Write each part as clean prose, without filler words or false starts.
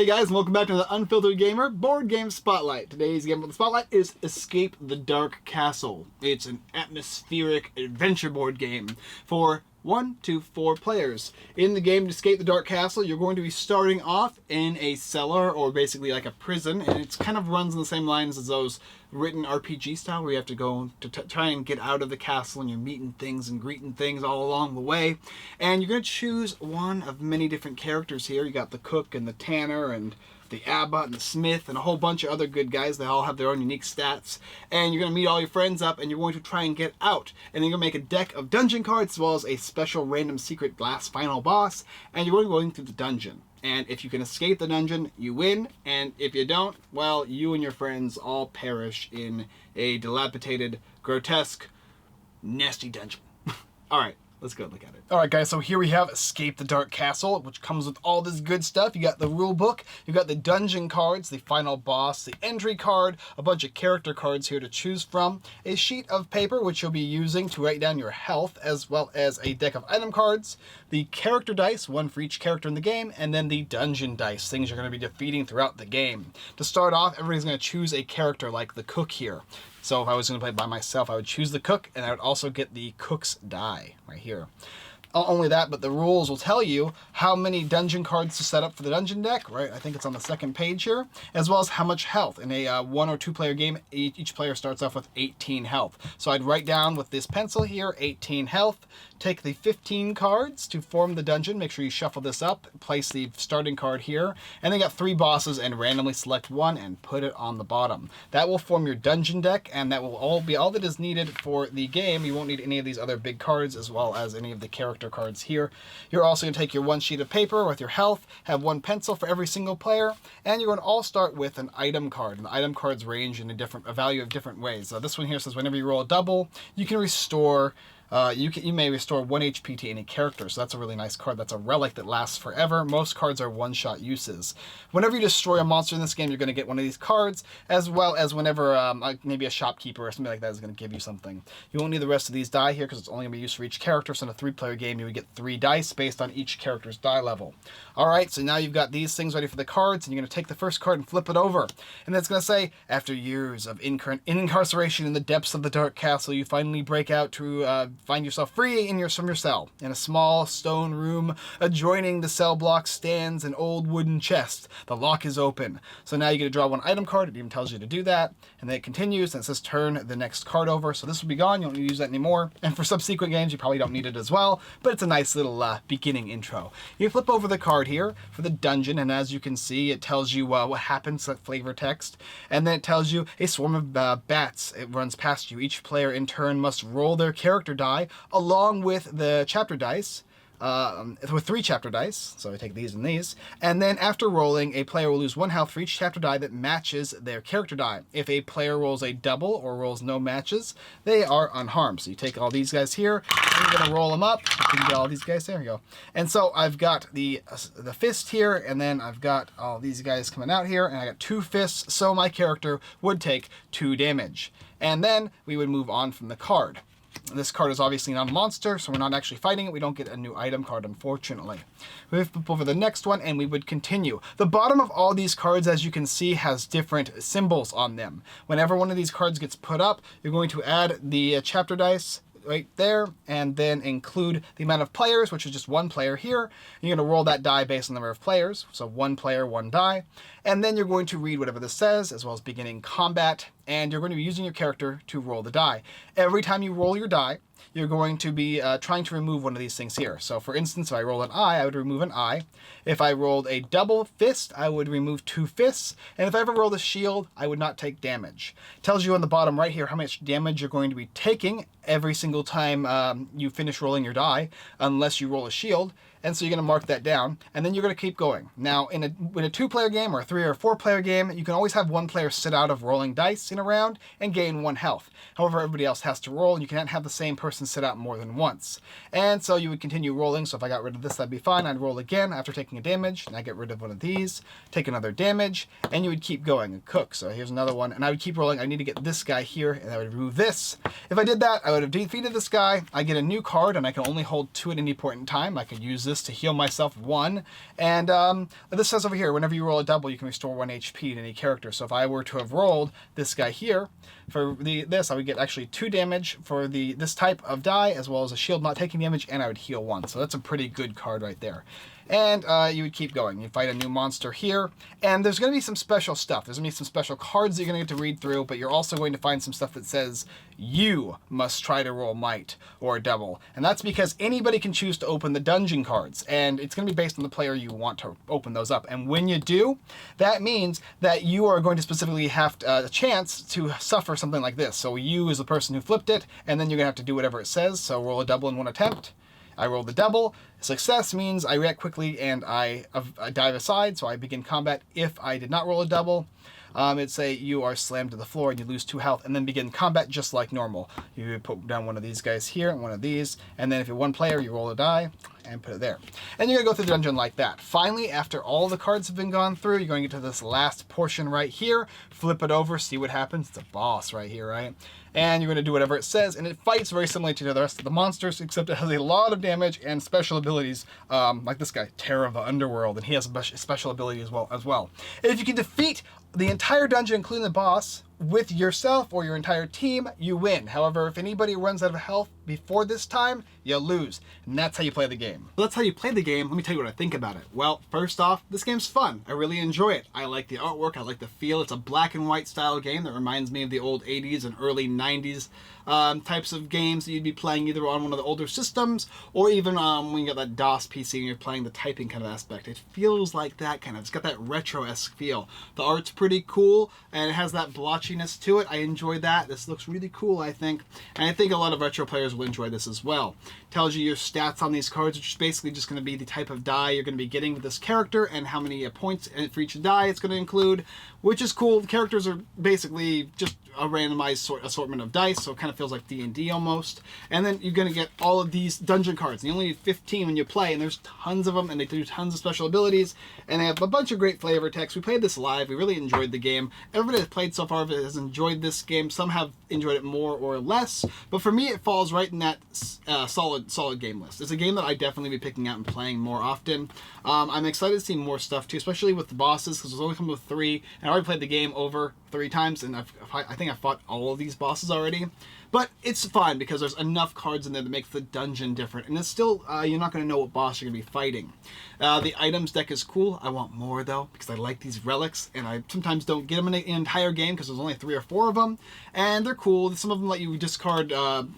Hey guys, and welcome back to the Unfiltered Gamer Board Game Spotlight. Today's game of the Spotlight is Escape the Dark Castle. It's an atmospheric adventure board game for 1 to 4 players. In the game, to Escape the Dark Castle, you're going to be starting off in a cellar, or basically like a prison, and it kind of runs in the same lines as those written RPG style, where you have to go to try and get out of the castle, and you're meeting things and greeting things all along the way. And you're going to choose one of many different characters here. You got the cook and the tanner and the abbot and the smith and a whole bunch of other good guys. They all have their own unique stats. And you're going to meet all your friends up, and you're going to try and get out. And then you're going to make a deck of dungeon cards, as well as a special random secret glass final boss. And you're going to be going through the dungeon. And if you can escape the dungeon, you win. And if you don't, well, you and your friends all perish in a dilapidated, grotesque, nasty dungeon. Alright, let's go look at it. Alright guys, so here we have Escape the Dark Castle, which comes with all this good stuff. You got the rule book, you got the dungeon cards, the final boss, the entry card, a bunch of character cards here to choose from, a sheet of paper which you'll be using to write down your health, as well as a deck of item cards, the character dice, one for each character in the game, and then the dungeon dice, things you're going to be defeating throughout the game. To start off, everybody's going to choose a character like the cook here. So if I was going to play by myself, I would choose the cook, and I would also get the cook's die right here. Not only that, but the rules will tell you how many dungeon cards to set up for the dungeon deck, right? I think it's on the second page here, as well as how much health. In a 1 or 2 player game, each player starts off with 18 health. So I'd write down with this pencil here, 18 health, take the 15 cards to form the dungeon. Make sure you shuffle this up, place the starting card here, and then got 3 bosses, and randomly select one and put it on the bottom. That will form your dungeon deck, and that will all be all that is needed for the game. You won't need any of these other big cards, as well as any of the character cards here. You're also going to take your one sheet of paper with your health, have one pencil for every single player, and you're going to all start with an item card. And the item cards range in a value of different ways. This one here says whenever you roll a double, you can restore you may restore 1 HP to any character, so that's a really nice card. That's a relic that lasts forever. Most cards are one-shot uses. Whenever you destroy a monster in this game, you're going to get one of these cards, as well as whenever maybe a shopkeeper or something like that is going to give you something. You won't need the rest of these die here because it's only going to be used for each character, so in a 3-player game you would get 3 dice based on each character's die level. Alright, so now you've got these things ready for the cards, and you're going to take the first card and flip it over. And it's going to say, after years of incarceration in the depths of the Dark Castle, you finally break out to find yourself free from your cell. In a small stone room adjoining the cell block stands an old wooden chest. The lock is open. So now you get to draw one item card. It even tells you to do that. And then it continues, and it says turn the next card over. So this will be gone. You don't need to use that anymore. And for subsequent games, you probably don't need it as well. But it's a nice little beginning intro. You flip over the card here for the dungeon, and as you can see, it tells you what happens, that flavor text. And then it tells you a swarm of bats. It runs past you. Each player in turn must roll their character die along with the chapter dice, with 3 chapter dice, so I take these and these, and then after rolling, a player will lose 1 health for each chapter die that matches their character die. If a player rolls a double or rolls no matches, they are unharmed. So you take all these guys here, and you're going to roll them up. You can get all these guys, there you go. And so I've got the fist here, and then I've got all these guys coming out here, and I got 2 fists, so my character would take 2 damage. And then we would move on from the card. This card is obviously not a monster, so we're not actually fighting it. We don't get a new item card, unfortunately. We would flip over the next one, and we would continue. The bottom of all these cards, as you can see, has different symbols on them. Whenever one of these cards gets put up, you're going to add the chapter dice right there, and then include the amount of players, which is just 1 player here. You're going to roll that die based on the number of players, so 1 player, 1 die. And then you're going to read whatever this says, as well as beginning combat, and you're going to be using your character to roll the die. Every time you roll your die, you're going to be trying to remove one of these things here. So for instance, if I roll an eye, I would remove an eye. If I rolled a double fist, I would remove 2 fists. And if I ever rolled a shield, I would not take damage. It tells you on the bottom right here how much damage you're going to be taking every single time you finish rolling your die, unless you roll a shield. And so you're going to mark that down, and then you're going to keep going. Now, in a 2-player game or a 3 or 4-player game, you can always have 1 player sit out of rolling dice in a round and gain 1 health. However, everybody else has to roll, and you can't have the same person sit out more than once. And so you would continue rolling. So if I got rid of this, that'd be fine. I'd roll again after taking a damage, and I get rid of one of these, take another damage, and you would keep going and cook. So here's another one, and I would keep rolling. I need to get this guy here, and I would remove this. If I did that, I would have defeated this guy. I get a new card, and I can only hold 2 at any point in time. I could use this this to heal myself 1. And this says over here, whenever you roll a double, you can restore 1 HP to any character. So if I were to have rolled this guy here, for this, I would get actually 2 damage for this type of die, as well as a shield not taking damage, and I would heal 1. So that's a pretty good card right there. And you would keep going. You fight a new monster here, and there's going to be some special stuff. There's going to be some special cards that you're going to get to read through, but you're also going to find some stuff that says you must try to roll might or double. And that's because anybody can choose to open the dungeon cards, and it's going to be based on the player you want to open those up. And when you do, that means that you are going to specifically have a chance to suffer something like this. So you is the person who flipped it, and then you're going to have to do whatever it says. So roll a double in 1 attempt. I roll the double. Success means I react quickly and I dive aside, so I begin combat. If I did not roll a double, it'd say you are slammed to the floor and you lose 2 health, and then begin combat just like normal. You put down one of these guys here and one of these, and then if you're one player, you roll a die and put it there. And you're going to go through the dungeon like that. Finally, after all the cards have been gone through, you're going to get to this last portion right here. Flip it over, see what happens. It's a boss right here, right? And you're going to do whatever it says, and it fights very similarly to the rest of the monsters, except it has a lot of damage and special abilities, like this guy, Terror of the Underworld, and he has a special ability as well. And if you can defeat the entire dungeon, including the boss, with yourself or your entire team, you win. However, if anybody runs out of health before this time, you lose. And that's how you play the game. Well, that's how you play the game. Let me tell you what I think about it. Well, first off, this game's fun. I really enjoy it. I like the artwork. I like the feel. It's a black and white style game that reminds me of the old 80s and early 90s types of games that you'd be playing either on one of the older systems or even when you got that DOS PC and you're playing the typing kind of aspect. It feels like that kind of. It's got that retro-esque feel. The art's pretty cool and it has that blotchiness to it. I enjoy that. This looks really cool, I think. And I think a lot of retro players will enjoy this as well. Tells you your stats on these cards, which is basically just going to be the type of die you're going to be getting with this character and how many points for each die it's going to include, which is cool. The characters are basically just a randomized assortment of dice, so it kind of feels like D&D almost. And then you're going to get all of these dungeon cards. And you only need 15 when you play, and there's tons of them, and they do tons of special abilities, and they have a bunch of great flavor text. We played this live. We really enjoyed the game. Everybody that's played so far has enjoyed this game. Some have enjoyed it more or less, but for me, it falls right in that solid game list. It's a game that I definitely be picking out and playing more often. I'm excited to see more stuff too, especially with the bosses, because it's only come with 3, and I already played the game over 3 times, and I think I fought all of these bosses already. But it's fun because there's enough cards in there that makes the dungeon different, and it's still, you're not going to know what boss you're going to be fighting. The items deck is cool. I want more though, because I like these relics, and I sometimes don't get them in an entire game because there's only 3 or 4 of them, and they're cool. Some of them let you discard a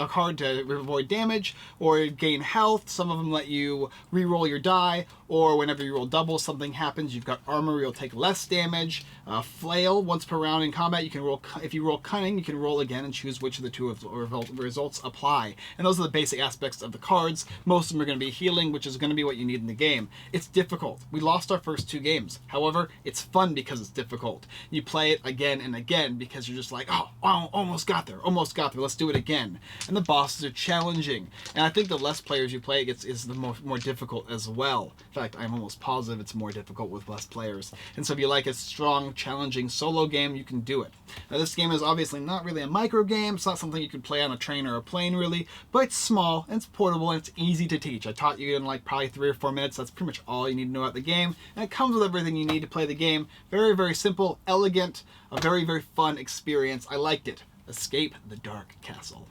card to avoid damage or gain health. Some of them let you re-roll your die, or whenever you roll double, something happens. You've got armor, you'll take less damage. Flail, once per round in combat, you can roll. If you roll cunning, you can roll again and choose which of the 2 of the results apply. And those are the basic aspects of the cards. Most of them are going to be healing, which is going to be what you need in the game. It's difficult. We lost our first 2 games. However, it's fun because it's difficult. You play it again and again because you're just like, oh, almost got there, let's do it again. And the bosses are challenging. And I think the less players you play, is the more difficult as well. In fact, I'm almost positive it's more difficult with less players. And so if you like a strong, challenging solo game, you can do it. Now, this game is obviously not really a micro game. It's not something you could play on a train or a plane, really. But it's small, and it's portable, and it's easy to teach. I taught you in like probably 3 or 4 minutes. That's pretty much all you need to know about the game. And it comes with everything you need to play the game. Very, very simple, elegant, a very, very fun experience. I liked it. Escape the Dark Castle.